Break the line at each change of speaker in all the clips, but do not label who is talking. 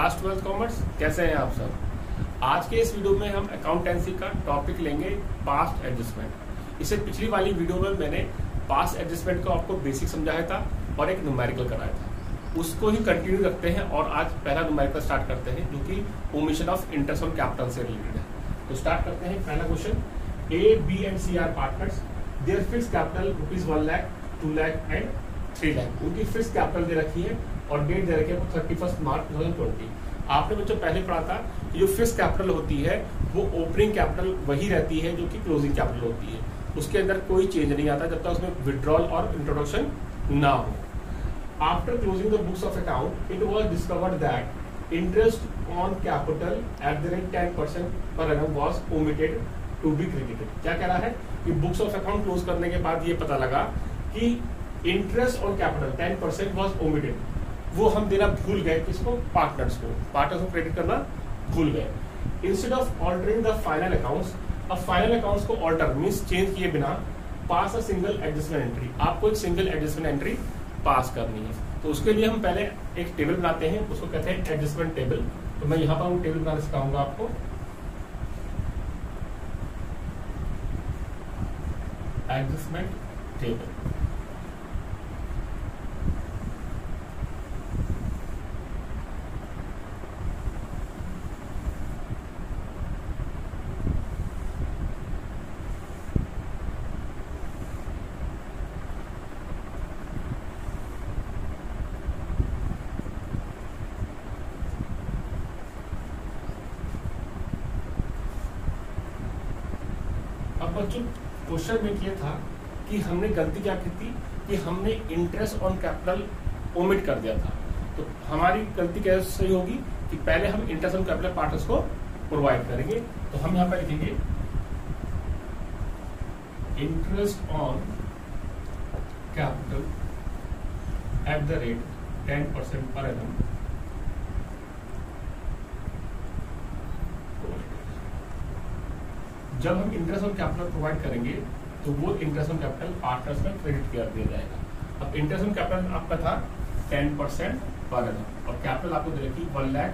Class 12 commerce, कैसे हैं आप सब। आज के इस वीडियो में हम अकाउंटेंसी का टॉपिक लेंगे पास्ट एडजस्टमेंट। इससे पिछली वाली वीडियो में मैंने पास्ट एडजस्टमेंट को आपको बेसिक समझाया था और एक न्यूमेरिकल कराया था, उसको ही कंटिन्यू रखते हैं और आज पहला न्यूमेरिकल स्टार्ट करते हैं जो कि omission of interest on capital से रिलेटेड है। तो स्टार्ट करते हैं। पहला question, A B and C are partners, their fixed capital ₹1 lakh, 2 lakh and 3 lakh. उनकी फिक्स्ड कैपिटल दे रखी है और डेट दे रखी है 31 मार्च 2020। आपने बच्चों पहले पढ़ा था कि जो फिक्स्ड कैपिटल होती है वो ओपनिंग कैपिटल वही रहती है जो कि क्लोजिंग कैपिटल होती है, उसके अंदर कोई चेंज नहीं आता जब तक उसमें विड्रॉल और इंट्रोडक्शन ना हो। After closing the books of account it was discovered that interest on capital at the rate 10% per annum was omitted to be credited. क्या कह रहा है कि बुक्स ऑफ अकाउंट क्लोज करने के बाद ये पता लगा कि interest on capital 10% was omitted, वो हम देना भूल गए। किसको? पार्टनर्स को क्रेडिट करना भूल गए। Instead of altering the final accounts, अब फाइनल अकाउंट्स को ऑल्टर मींस चेंज किए बिना पास अ सिंगल एडजस्टमेंट एंट्री, आपको एक सिंगल एडजस्टमेंट एंट्री पास करनी है। तो उसके लिए हम पहले एक टेबल बनाते हैं, उसको कहते हैं एडजस्टमेंट टेबल। तो मैं यहाँ पर वो टेबल बनाना सिखाऊंगा आपको। एडजस्टमेंट टेबल, बच्चों क्वेश्चन में ये था कि हमने गलती क्या की थी कि हमने इंटरेस्ट ऑन कैपिटल ओमिट कर दिया था। तो हमारी गलती कैसे होगी कि पहले हम इंटरेस्ट ऑन कैपिटल पार्टनर्स को प्रोवाइड करेंगे। तो हम यहाँ पर लिखेंगे interest on capital at the rate 10% per annum जब हम इंटरेस्ट ऑन कैपिटल प्रोवाइड करेंगे तो वो इंटरेस्ट ऑन कैपिटल पार्टनर्स में क्रेडिट कर दिया जाएगा। अब इंटरेस्ट ऑन कैपिटल आपका था 10% पर एनम और कैपिटल आपको दे रखी 1 लाख,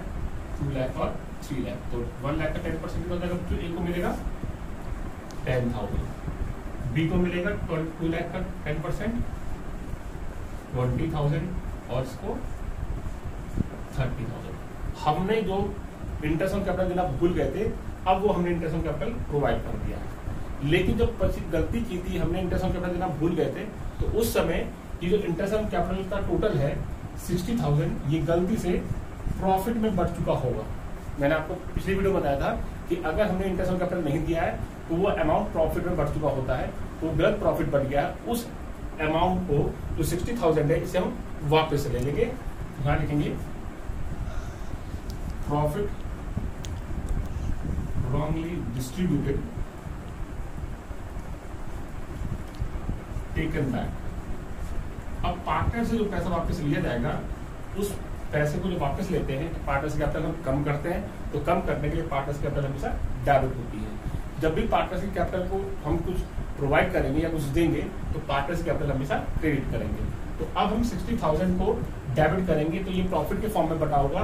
2 लाख और 3 लाख। तो 1 लाख का 10% हो जाएगा, तो ए को मिलेगा 10,000, बी को मिलेगा 2 लाख का 10% 20,000 और इसको 30,000। हमने जो इंटरेस्ट ऑन कैपिटल देना भूल गए थे, अब वो हमने इंटरेस्ट ऑन कैपिटल प्रोवाइड कर दिया है। लेकिन जब गलती की थी, हमने इंटरेस्ट ऑन कैपिटल देना भूल गए थे, तो उस समय ये जो इंटरेस्ट ऑन कैपिटल का टोटल है 60,000, ये गलती से प्रॉफिट में बढ़ चुका होगा। मैंने आपको पिछली वीडियो बताया था कि अगर हमने इंटरेस्ट ऑन कैपिटल नहीं दिया है तो वो अमाउंट प्रॉफिट में बढ़ चुका होता है, तो गलत प्रॉफिट बढ़ गया है। उस अमाउंट को जो 60,000 है इसे हम वापस ले लेंगे। यहाँ लिखेंगे profit wrongly distributed taken back। अब पार्टनर से जो पैसा वापस लिया जाएगा, उस पैसे को जो वापस लेते हैं तो पार्टनर्स कैपिटल हम कम करते हैं, तो कम करने के लिए पार्टनर्स कैपिटल हमेशा डेबिट होती है। जब भी पार्टनर्स की कैपिटल को हम कुछ प्रोवाइड करेंगे या कुछ देंगे तो पार्टनर्स कैपिटल हमेशा क्रेडिट करेंगे। तो अब हम 60,000 को डेबिट करेंगे तो ये प्रॉफिट के फॉर्म में बटा होगा।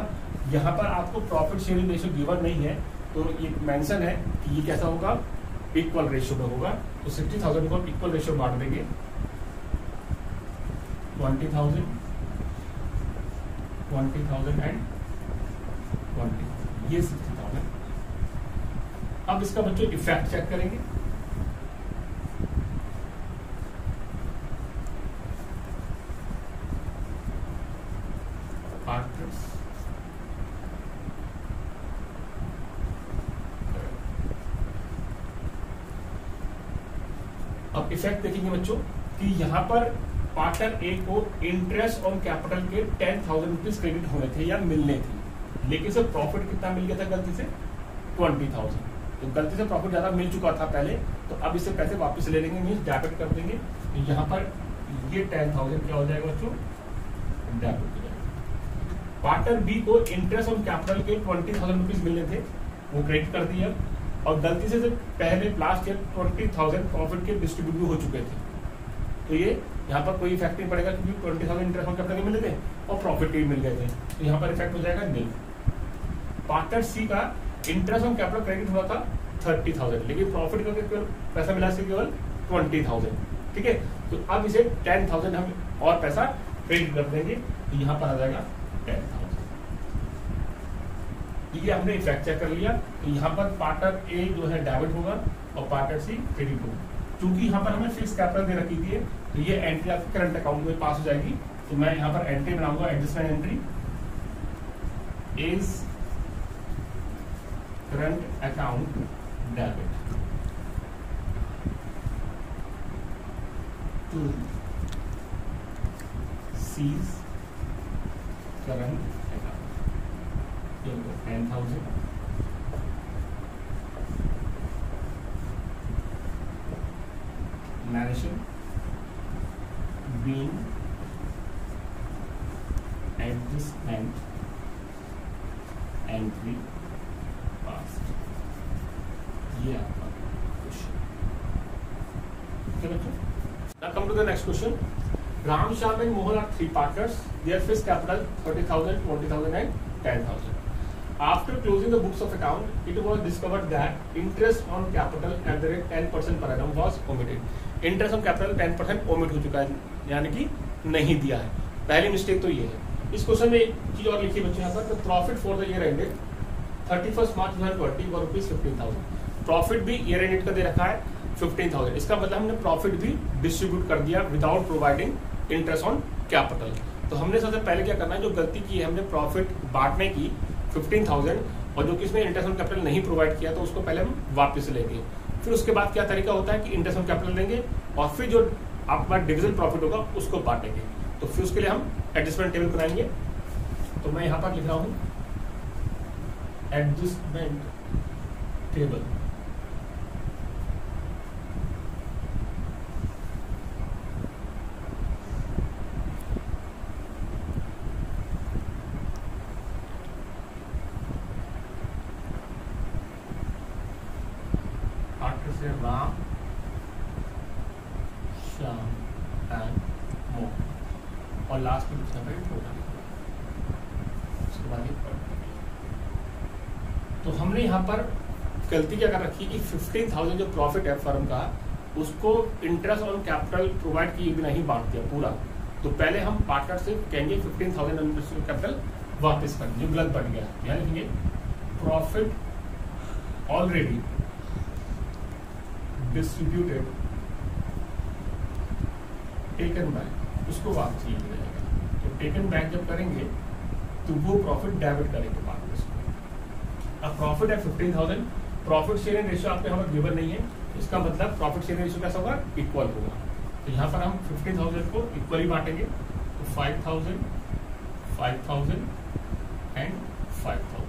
यहाँ पर आपको प्रॉफिट शेयरिंग रेशियो गिवन नहीं है, तो ये मेंशन है कि ये कैसा होगा, इक्वल रेशियो में होगा। तो 60,000 को इक्वल रेशियो बांट देंगे, 20,000 एंड 20, ये 60,000। अब इसका बच्चों इफेक्ट चेक करेंगे। पार्टनर्स अब इफेक्ट देखेंगे बच्चों कि यहाँ पर पार्टनर ए को इंटरेस्ट ऑन कैपिटल के 10,000 रुपीज क्रेडिट होने थे या मिलने थे, लेकिन सर प्रॉफिट कितना मिल गया था गलती से 20,000। तो गलती से प्रॉफिट ज्यादा मिल चुका था पहले, तो अब इससे पैसे वापस ले लेंगे, मीन डेबिट कर देंगे। तो यहाँ पर ये 10,000 क्या हो जाएगा बच्चों, डेबिट हो जाएगा। पार्टनर बी को इंटरेस्ट ऑन कैपिटल के 20,000 रुपीज मिलने थे, वो क्रेडिट कर दिया और गलती से पहले लास्ट ईयर 20,000 प्रॉफिट के डिस्ट्रीब्यूट भी हो चुके थे, तो ये यहाँ पर कोई इफेक्ट नहीं पड़ेगा क्योंकि 20,000 इंटरेस्ट ऑन कैपिटल मिले थे और प्रॉफिट भी मिल गए थे, तो यहाँ पर इफेक्ट हो जाएगा नील। पार्टनर सी का इंटरेस्ट ऑन कैपिटल क्रेडिट हुआ था 30,000, लेकिन प्रॉफिट का केवल पैसा मिला से केवल 20,000। ठीक है, तो अब इसे 10,000 हम और पैसा क्रेडिट कर देंगे, तो यहाँ पर आ जाएगा 10,000। ये हमने इफेक्ट चेक कर लिया। तो यहाँ पर पार्टनर ए जो है डेबिट होगा और पार्टनर सी क्रेडिट होगा। क्योंकि यहाँ पर हमें फिक्स कैपिटल दे रखी थी, तो ये एंट्री आपके करंट अकाउंट में पास हो जाएगी। तो मैं यहाँ पर एंट्री बनाऊंगा, adjustment entry is current account debit to C's current account 10,000 narration being adjustment entry passed। ये आपका क्वेश्चन। ठीक है बच्चों, now come to the next question। Ram, Shyam and Mohan are three partners. Their fixed capital 30,000, 20,000 and 10,000. After closing the books of account, it was discovered that interest on capital at the rate 10% per annum was omitted। Interest on capital 10% omit हो चुका है, यानी कि नहीं दिया है। पहली mistake तो ये है। इस क्वेश्चन में एक चीज और लिखी बच्चों यहाँ पर, profit for the year ended 31 मार्च 2020 व रुपीज 15,000। प्रॉफिट भी ईयर एंडेड का दे रखा है 15,000। इसका मतलब हमने प्रॉफिट भी डिस्ट्रीब्यूट कर दिया without providing interest on capital. तो हमने सबसे पहले क्या करना है, जो गलती की है हमने प्रॉफिट बांटने की 15,000, और जो कि इसमें इंटरेस्ट ऑन कैपिटल नहीं प्रोवाइड किया, तो उसको पहले हम वापस लेंगे। फिर उसके बाद क्या तरीका होता है कि इंटरेस्ट ऑन कैपिटल लेंगे और फिर जो आपका डिविजन प्रॉफिट होगा उसको बांटेंगे। तो फिर उसके लिए हम एडजस्टमेंट टेबल बनाएंगे। तो मैं यहां पर लिख रहा हूं एडजस्टमेंट टेबल। से राम, श्याम एंड मोहन, और लास्ट में लिखना पड़ेगा टोटल। उसके बाद तो हमने यहाँ पर गलती क्या कर रखी कि 15,000 जो प्रॉफिट है फर्म का, उसको इंटरेस्ट ऑन कैपिटल प्रोवाइड किए बिना ही बांट दिया पूरा। तो पहले हम पार्टनर से कहेंगे 15,000 इंटरेस्ट ऑन कैपिटल वापस कर, जो गलत बन गया। यहाँ लिखेंगे profit already distributed taken back, उसको वापस लिया जाएगा। तो टेकन बैक जब करेंगे तो वो प्रॉफिट डेबिट करेंगे पार्टनर्स को। अब प्रॉफिट है 15,000, प्रॉफिट शेयरिंग रेशियो आपके यहाँ पर गिवन नहीं है, इसका मतलब प्रॉफिट शेयरिंग रेशियो कैसा होगा, इक्वल होगा। तो यहाँ पर हम 15,000 को इक्वली बांटेंगे। तो 5,000, 5,000 एंड 5,000,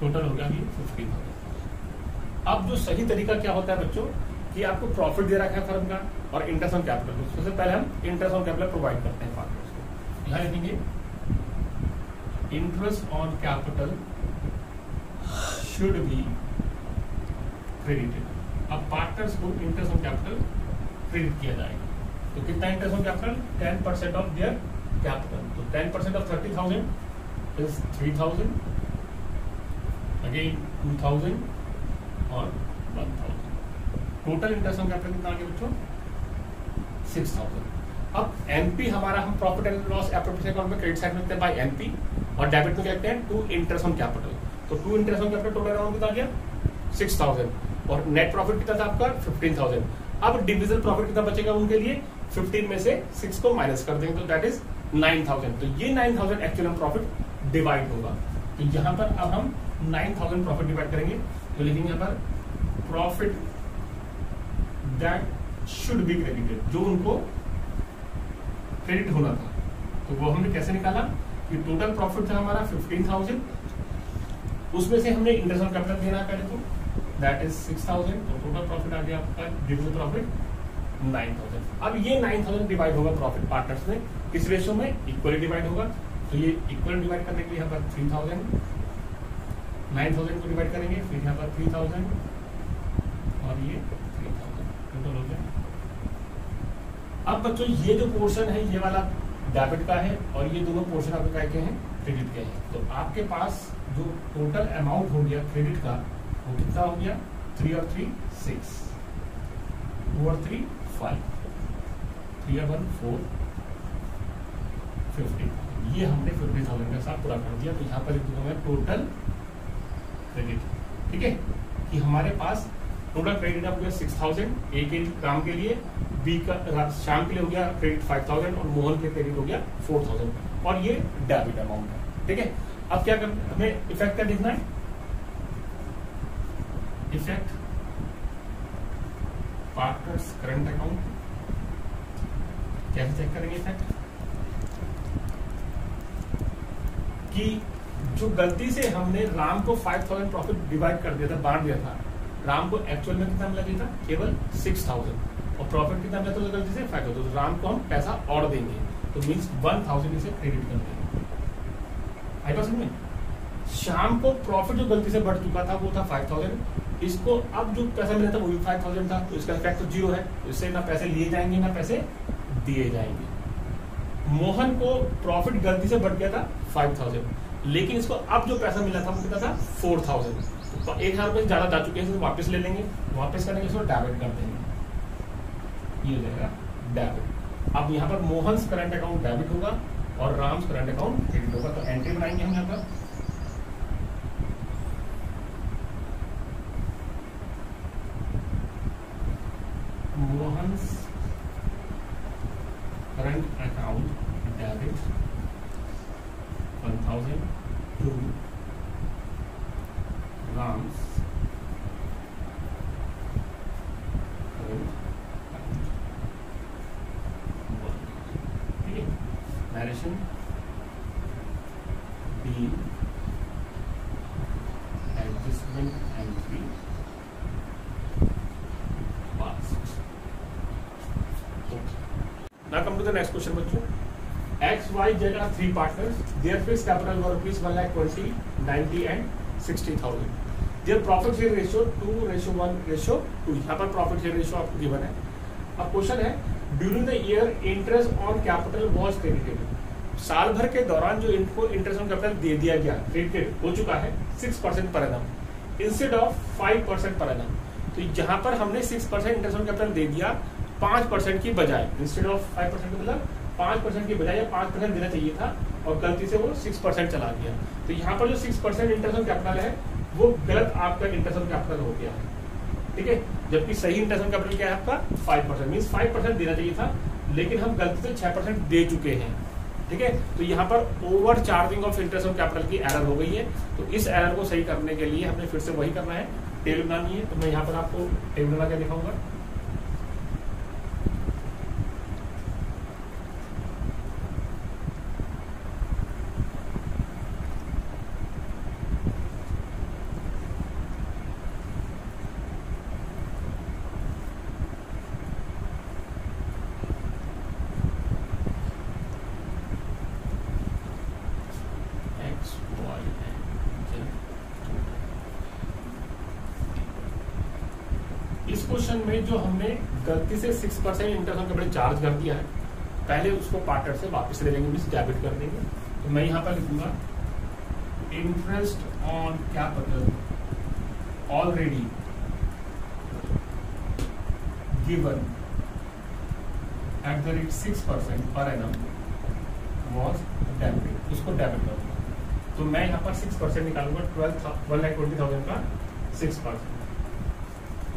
टोटल हो गया ये 15,000। अब जो सही तरीका क्या होता है बच्चों, कि आपको प्रॉफिट दे रखा है फर्म का और इंटरेस्ट ऑन कैपिटल, सबसे पहले हम इंटरेस्ट ऑन कैपिटल प्रोवाइड करते हैं पार्टनर्स को। यहाँ लिखेंगे interest on capital should be credited. अब पार्टनर्स को इंटरेस्ट ऑन कैपिटल क्रेडिट किया जाएगा। तो कितना interest on capital, 10% of their capital. तो 10% ऑफ 30,000 इज 3,000, अगेन 2,000 और 1,000। टोटल इंटरेस्ट ऑन कैपिटल कितना आ गया बच्चों, 6,000। अब एमपी हमारा, हम profit and loss appropriation account में क्रेडिट साइड में लिखते हैं बाय एमपी, और डेबिट में क्या लिखते हैं, टू इंटरेस्ट ऑन कैपिटल। तो to interest on capital total amount कितना आ गया, 6,000, और नेट प्रॉफिट कितना था आपका 15,000। अब डिविजन प्रॉफिट कितना बचेगा उनके लिए, 15 में से 6 को माइनस कर देंगे, तो दैट इज 9,000। तो ये 9,000 एक्चुअल प्रॉफिट डिवाइड होगा। तो यहाँ पर अब हम 9,000 प्रॉफिट डिवाइड करेंगे। तो लिखेंगे यहाँ पर profit that should be credited, जो उनको क्रेडिट होना था। तो वो हमने कैसे निकाला कि टोटल प्रॉफिट था हमारा 15,000, उसमें से हमने इंटरेस्ट ऑन कैपिटल देना है पहले, तो दैट इज 6,000। तो टोटल प्रॉफिट आ गया आपका डिविजन प्रॉफिट 9,000। अब ये 9,000 डिवाइड होगा प्रॉफिट पार्टनर्स में, किस रेशियो में, इक्वली डिवाइड होगा। तो ये इक्वल डिवाइड करने के लिए यहाँ पर 3,000, 9,000 को डिवाइड करेंगे, फिर यहाँ पर 3,000 और ये 3,000 टोटल हो गया। अब बच्चों ये जो पोर्शन है ये वाला डेबिट का है, और ये दोनों पोर्शन आपके क्या के हैं, क्रेडिट के हैं। तो आपके पास जो टोटल अमाउंट हो गया क्रेडिट का वो कितना हो गया, 3 और 3 6, 2 और 3 5, 3 और 1 4, 50। ये हमने 50,000 के साथ पूरा कर दिया। तो यहाँ पर लिख दूंगा मैं टोटल क्रेडिट, ठीक है, कि हमारे पास टोटल क्रेडिट हो गया 6,000 ए के काम के लिए, बी का शाम के लिए हो गया क्रेडिट 5,000 और मोहन के क्रेडिट हो गया 4,000 और ये डेबिट अमाउंट है, ठीक है। अब क्या करना, हमें इफेक्ट क्या देखना है, इफेक्ट पार्टनर्स करंट अकाउंट। कैसे चेक करेंगे इफेक्ट, कि जो गलती से हमने राम को 5,000 प्रॉफिट डिवाइड कर दिया था, बांट दिया था, राम को एक्चुअल में कितना मिला था, केवल 6,000 और प्रॉफिट कितना मिला था गलती से 5,000। तो राम को हम पैसा और देंगे, तो मीन्स 1,000 इसे क्रेडिट कर देंगे। आई बात समझ में, शाम को प्रॉफिट जो गलती से बढ़ चुका था वो था 5,000, इसको अब जो पैसा मिला था वो भी 5,000 था, तो इसका इफेक्ट तो 0 है, इससे ना पैसे लिए जाएंगे ना पैसे दिए जाएंगे। मोहन को प्रॉफिट गलती से बढ़ गया था 5,000, लेकिन इसको अब जो पैसा मिला था वो कितना था 4,000, तो 1,000 रुपए ज्यादा जा चुके हैं, वापस ले लेंगे, वापस करेंगे इसको डेबिट कर देंगे, ये हो जाएगा डेबिट। अब यहाँ पर मोहन करंट अकाउंट डेबिट होगा और राम्स करंट अकाउंट क्रेडिट होगा। तो एंट्री बनाएंगे हम यहाँ पर, Mohan current account debit 1,000 to Ram's current account 1, ठीक है। Narration be adjustment entry passed. Now come to the next question, बच्चों। X, Y, Z are 3 partners. Their fixed capital were rupees 1,20,000, 90 and 60,000. Their profit share ratio 2:1:2। यहाँ पर profit share ratio आपको given है। अब question है, during the year interest on capital was credited। साल भर के दौरान जो इनको इंटरेस्ट ऑन कैपिटल दे दिया गया, क्रेडिटेड हो चुका है 6% per annum instead of 5% per annum. तो जहां पर हमने 6% इंटरेस्ट ऑन कैपिटल दे दिया 5% की बजाय, इंस्टेड ऑफ 5% मतलब 5% की बजाय 5% देना चाहिए था और गलती से वो 6% चला गया। तो यहाँ पर जो 6% इंटरेस्ट ऑन कैपिटल है वो गलत आपका इंटरेस्ट ऑन कैपिटल हो गया है, ठीक है। जबकि सही इंटरेस्ट ऑन कैपिटल क्या है आपका 5%, मीन्स 5% देना चाहिए था, लेकिन हम गलती से 6% दे चुके हैं, ठीक है। तो यहाँ पर over charging of interest on capital की एरर हो गई है। तो इस एरर को सही करने के लिए हमने फिर से वही करना है, टेबल बनानी है। तो मैं यहाँ पर आपको टेबल बना के दिखाऊंगा। इस क्वेश्चन में जो हमने गलती से 6% इंटरेस्ट ऑन कैपिटल चार्ज कर दिया है, पहले उसको पार्टनर से वापस ले लेंगे, मींस डेबिट कर देंगे। तो मैं यहाँ पर लिखूंगा interest on capital already given at the rate 6% per annum was debited, उसको डेबिट करूंगा। तो मैं यहाँ पर 6% निकालूंगा, 1,20,000 का 6%।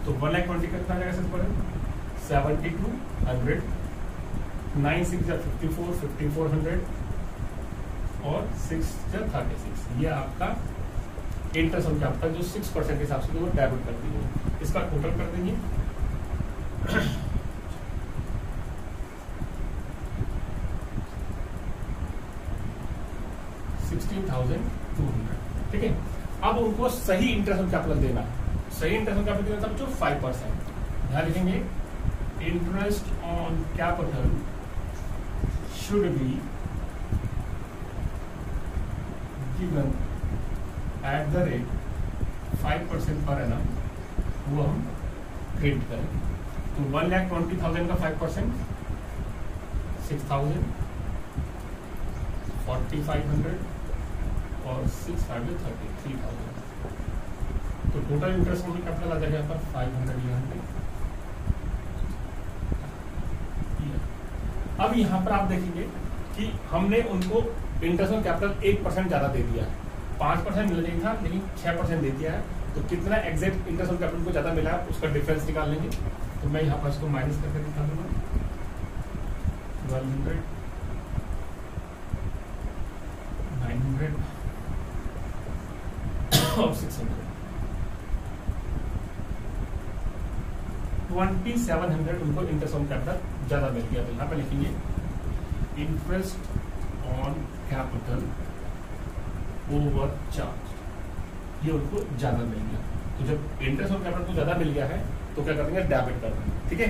तो 1,20,000 का कितना जाएगा 6%? 7,200, 9 6 54, 5,400 और 6 36। ये आपका इंटरेस्ट ऑन कैपिटल जो 6% के हिसाब से वो डेबिट कर देंगे। इसका टोटल कर देंगे 16,200, ठीक है। अब उनको सही इंटरेस्ट ऑन कैपिटल देना है, सही इंटरेस्ट ऑन कैपिटल देना था बच्चों 5%। यहाँ लिखेंगे interest on capital should be given at the rate 5% per annum, वो हम क्रेडिट करेंगे। तो 1,20,000 का 5% 6,000, 4,500 और 6 5 33,000। तो टोटल इंटरेस्ट ओनली कैपिटल आ जाएगा यहाँ पर 500 यहाँ पे। अब यहाँ पर आप देखेंगे कि हमने उनको इंटरेस्ट ऑन कैपिटल 1% ज्यादा दे दिया है। 5% मिलना चाहिए था लेकिन 6% दे दिया है। तो कितना एग्जैक्ट इंटरेस्ट ऑन कैपिटल को ज्यादा मिला है उसका डिफरेंस निकाल लेंगे। तो मैं यहाँ पर इसको माइनस करके निकाल दूंगा 100 900 और 600 2700 उनको इंटरेस्ट ऑन कैपिटल ज्यादा मिल गया। तो यहाँ पे लिखेंगे interest on capital over charge, ये उनको ज्यादा मिल गया। तो जब इंटरेस्ट ऑन कैपिटल को ज्यादा मिल गया है तो क्या करेंगे, डेबिट कर देंगे। ठीक है,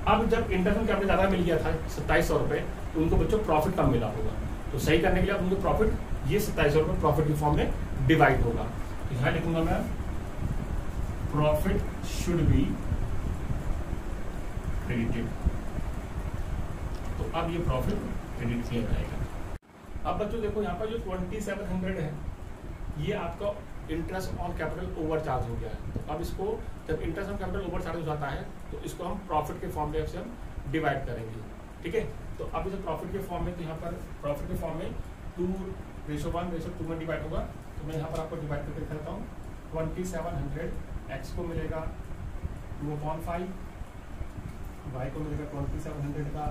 अब जब इंटरेस्ट ऑन कैपिटल ज्यादा मिल गया था 2700 रुपए, तो उनको बच्चों प्रॉफिट कम मिला होगा। तो सही करने के लिए अब उनको प्रॉफिट ये 2700 रुपए प्रॉफिट के फॉर्म में डिवाइड होगा। तो यहाँ लिखूंगा मैं प्रॉफिट शुड बी क्रेडिटेड। तो अब ये प्रॉफिट क्रेडिट किया जाएगा। अब बच्चों देखो यहाँ पर जो 2700 है ये आपका interest on capital over charge हो गया है। तो अब इसको जब interest on capital over charge हो जाता है तो इसको हम प्रॉफिट के फॉर्म में से हम डिवाइड करेंगे। ठीक है, तो अब इसे प्रॉफिट के फॉर्म में, तो यहाँ पर प्रॉफिट के फॉर्म में 2:1:2 में डिवाइड होगा। तो मैं यहाँ पर आपको डिवाइड करके दिखाता हूँ। 2700 एक्स को मिलेगा 2/5, वाई को मिलेगा 2700 का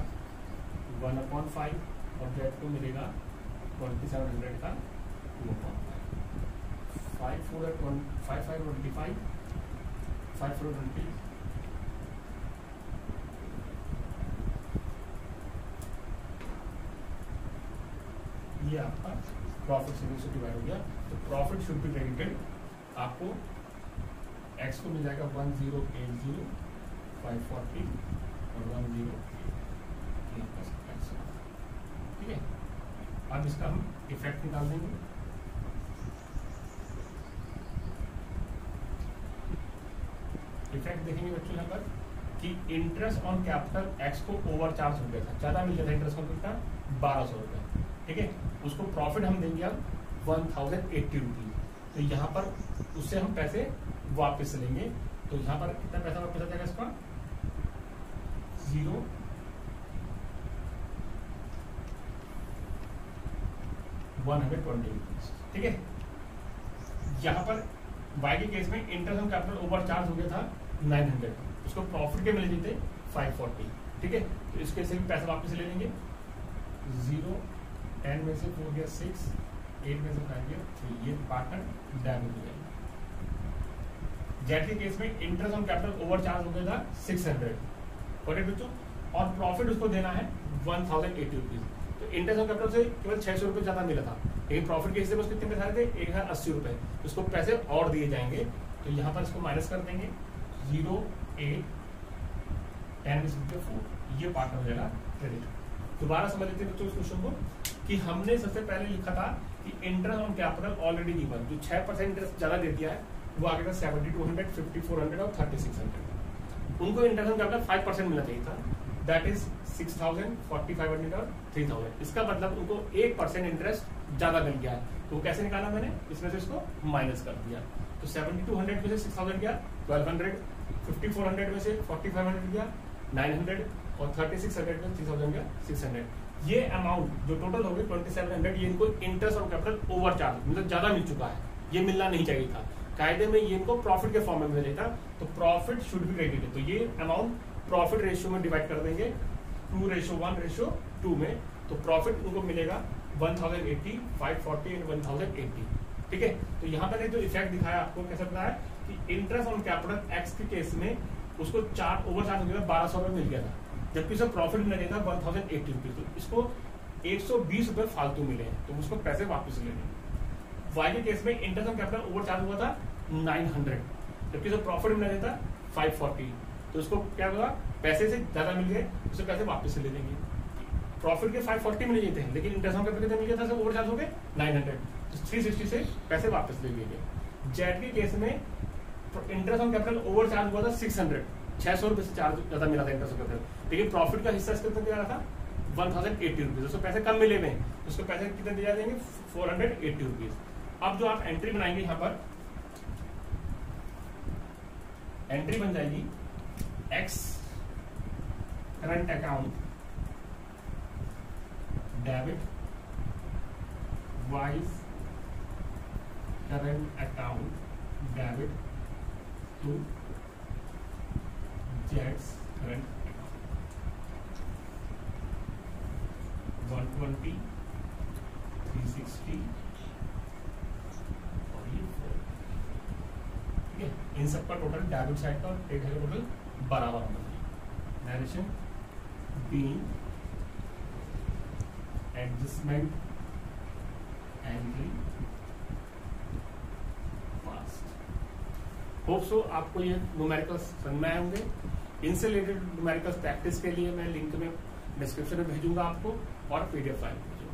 1/5 और जेड को मिलेगा 2700 का 2/5। 5 4 5 5 25 5 4 20। ये आपका प्रॉफिट से डिवाइड हो गया। तो प्रॉफिट शुड बी क्रेडिटेड, आपको एक्स को मिल जाएगा 1080 540 और 1080। ठीक है, अब इसका हम इफेक्ट निकाल देंगे। इफेक्ट देखेंगे बच्चों यहाँ पर कि इंटरेस्ट ऑन कैपिटल एक्स को ओवर चार्ज हो गया था, ज्यादा मिल गया था इंटरेस्ट ऑन कितना 1200 रुपये। ठीक है, उसको प्रॉफिट हम देंगे अब 1080 रुपीज। तो यहाँ पर उससे हम पैसे वापस लेंगे। तो यहाँ पर कितना पैसा वापस आ जाएगा इसका 0 120 रुपीज। ठीक है, यहाँ पर वाई के केस में interest on capital over charge हो गया था 900, उसको प्रॉफिट के मिले जीते 540। ठीक है, तो इसके से भी पैसा वापस ले लेंगे। 0 10 में से 4 गया 6, 8 में से 5 गया 3, ये पार्टनर डैमेज हो जाएगा। जेड के केस में interest on capital over charge हो गया था 600, करेक्ट बच्चों, और प्रॉफिट उसको देना है 1080 रुपीज। तो इंटरेस्ट ऑन कैपिटल से केवल 600 रुपये ज्यादा मिला था, लेकिन प्रॉफिट के हिस्से में उसके कितने पैसे थे 1080 रुपये। उसको पैसे और दिए जाएंगे। तो यहाँ पर इसको माइनस कर देंगे 0 8 10 में से 4, ये पार्टनर हो जाएगा क्रेडिट। दोबारा समझ लेते हैं बच्चों इस क्वेश्चन को कि हमने सबसे पहले लिखा था कि interest on capital already given, जो 6% इंटरेस्ट ज्यादा दे दिया है वो आगे था 7200 5400 और 3600। उनको इंटरेस्ट ऑन कैपिटल 5% मिलना चाहिए था, दैट इज 6000 4500 और 3000। इसका मतलब उनको 1% इंटरेस्ट ज्यादा मिल गया है। तो कैसे निकाला मैंने, इसमें से इसको माइनस कर दिया। तो 7200 में से 6000 गया 1200, 5400 में से 4500 गया 900 और 3600 में 3000 गया 600। ये अमाउंट जो टोटल हो गई 2700, ये इनको interest on capital over charge मतलब ज्यादा मिल चुका है, ये मिलना नहीं चाहिए था। कायदे में ये इनको प्रॉफिट के फॉर्म में मिलना चाहिए था। तो प्रॉफिट शुड बी क्रेडिटेड। तो ये अमाउंट प्रॉफिट रेशियो में डिवाइड कर देंगे 2:1:2 में। तो प्रॉफिट उनको मिलेगा 1080 540 एंड 1080। ठीक है, तो यहाँ पर जो इफेक्ट दिखाया आपको कैसे बताया कि इंटरेस्ट ऑन कैपिटल एक्स के केस में उसको ओवर चार्ज हो गया 1200 रुपये मिल गया था, जबकि उसका प्रॉफिट मिलना चाहिए था 1080 रुपीज। तो इसको 120 रुपये फालतू मिले हैं, तो उसको पैसे वापस ले लेंगे। वाई के केस में interest on capital over charge हुआ था 900, जबकि उसका प्रॉफिट मिलना चाहिए था 540। तो उसको क्या होगा, पैसे से ज्यादा मिल गए, उसे पैसे वापस ले लेंगे। प्रॉफिट के 540 मिल गए थे, लेकिन इंटरेस्ट ऑन कैपिटल मिल गया था, ओवर चार्ज हो गए 900, तो 360 से पैसे वापस ले लिए गए। जेड के केस में interest on capital over charge हुआ था 600 रुपए से चार्ज ज्यादा मिला था इंटरेस्ट ऑन कैपिटल, लेकिन प्रॉफिट का हिस्सा इसके अंदर क्या था 1080 रुपीज। उसको पैसे कम मिले हुए, उसको पैसे कितने दिया जाएंगे 480 रुपीज। अब जो आप एंट्री बनाएंगे यहां पर एंट्री बन जाएगी X current account debit Y current account debit to जेड्स करंट अकाउंट 120 360 और ये 4। ठीक है, इन सबका टोटल डेबिट साइड का और क्रेडिट साइड का टोटल बराबर होना चाहिए। Narration being adjustment entry past. Hope so आपको ये न्यूमेरिकल्स समझ में आए होंगे। इनसे रिलेटेड न्यूमेरिकल्स प्रैक्टिस के लिए मैं लिंक में डिस्क्रिप्शन में भेजूंगा आपको और पीडीएफ फाइल भेजूंगा।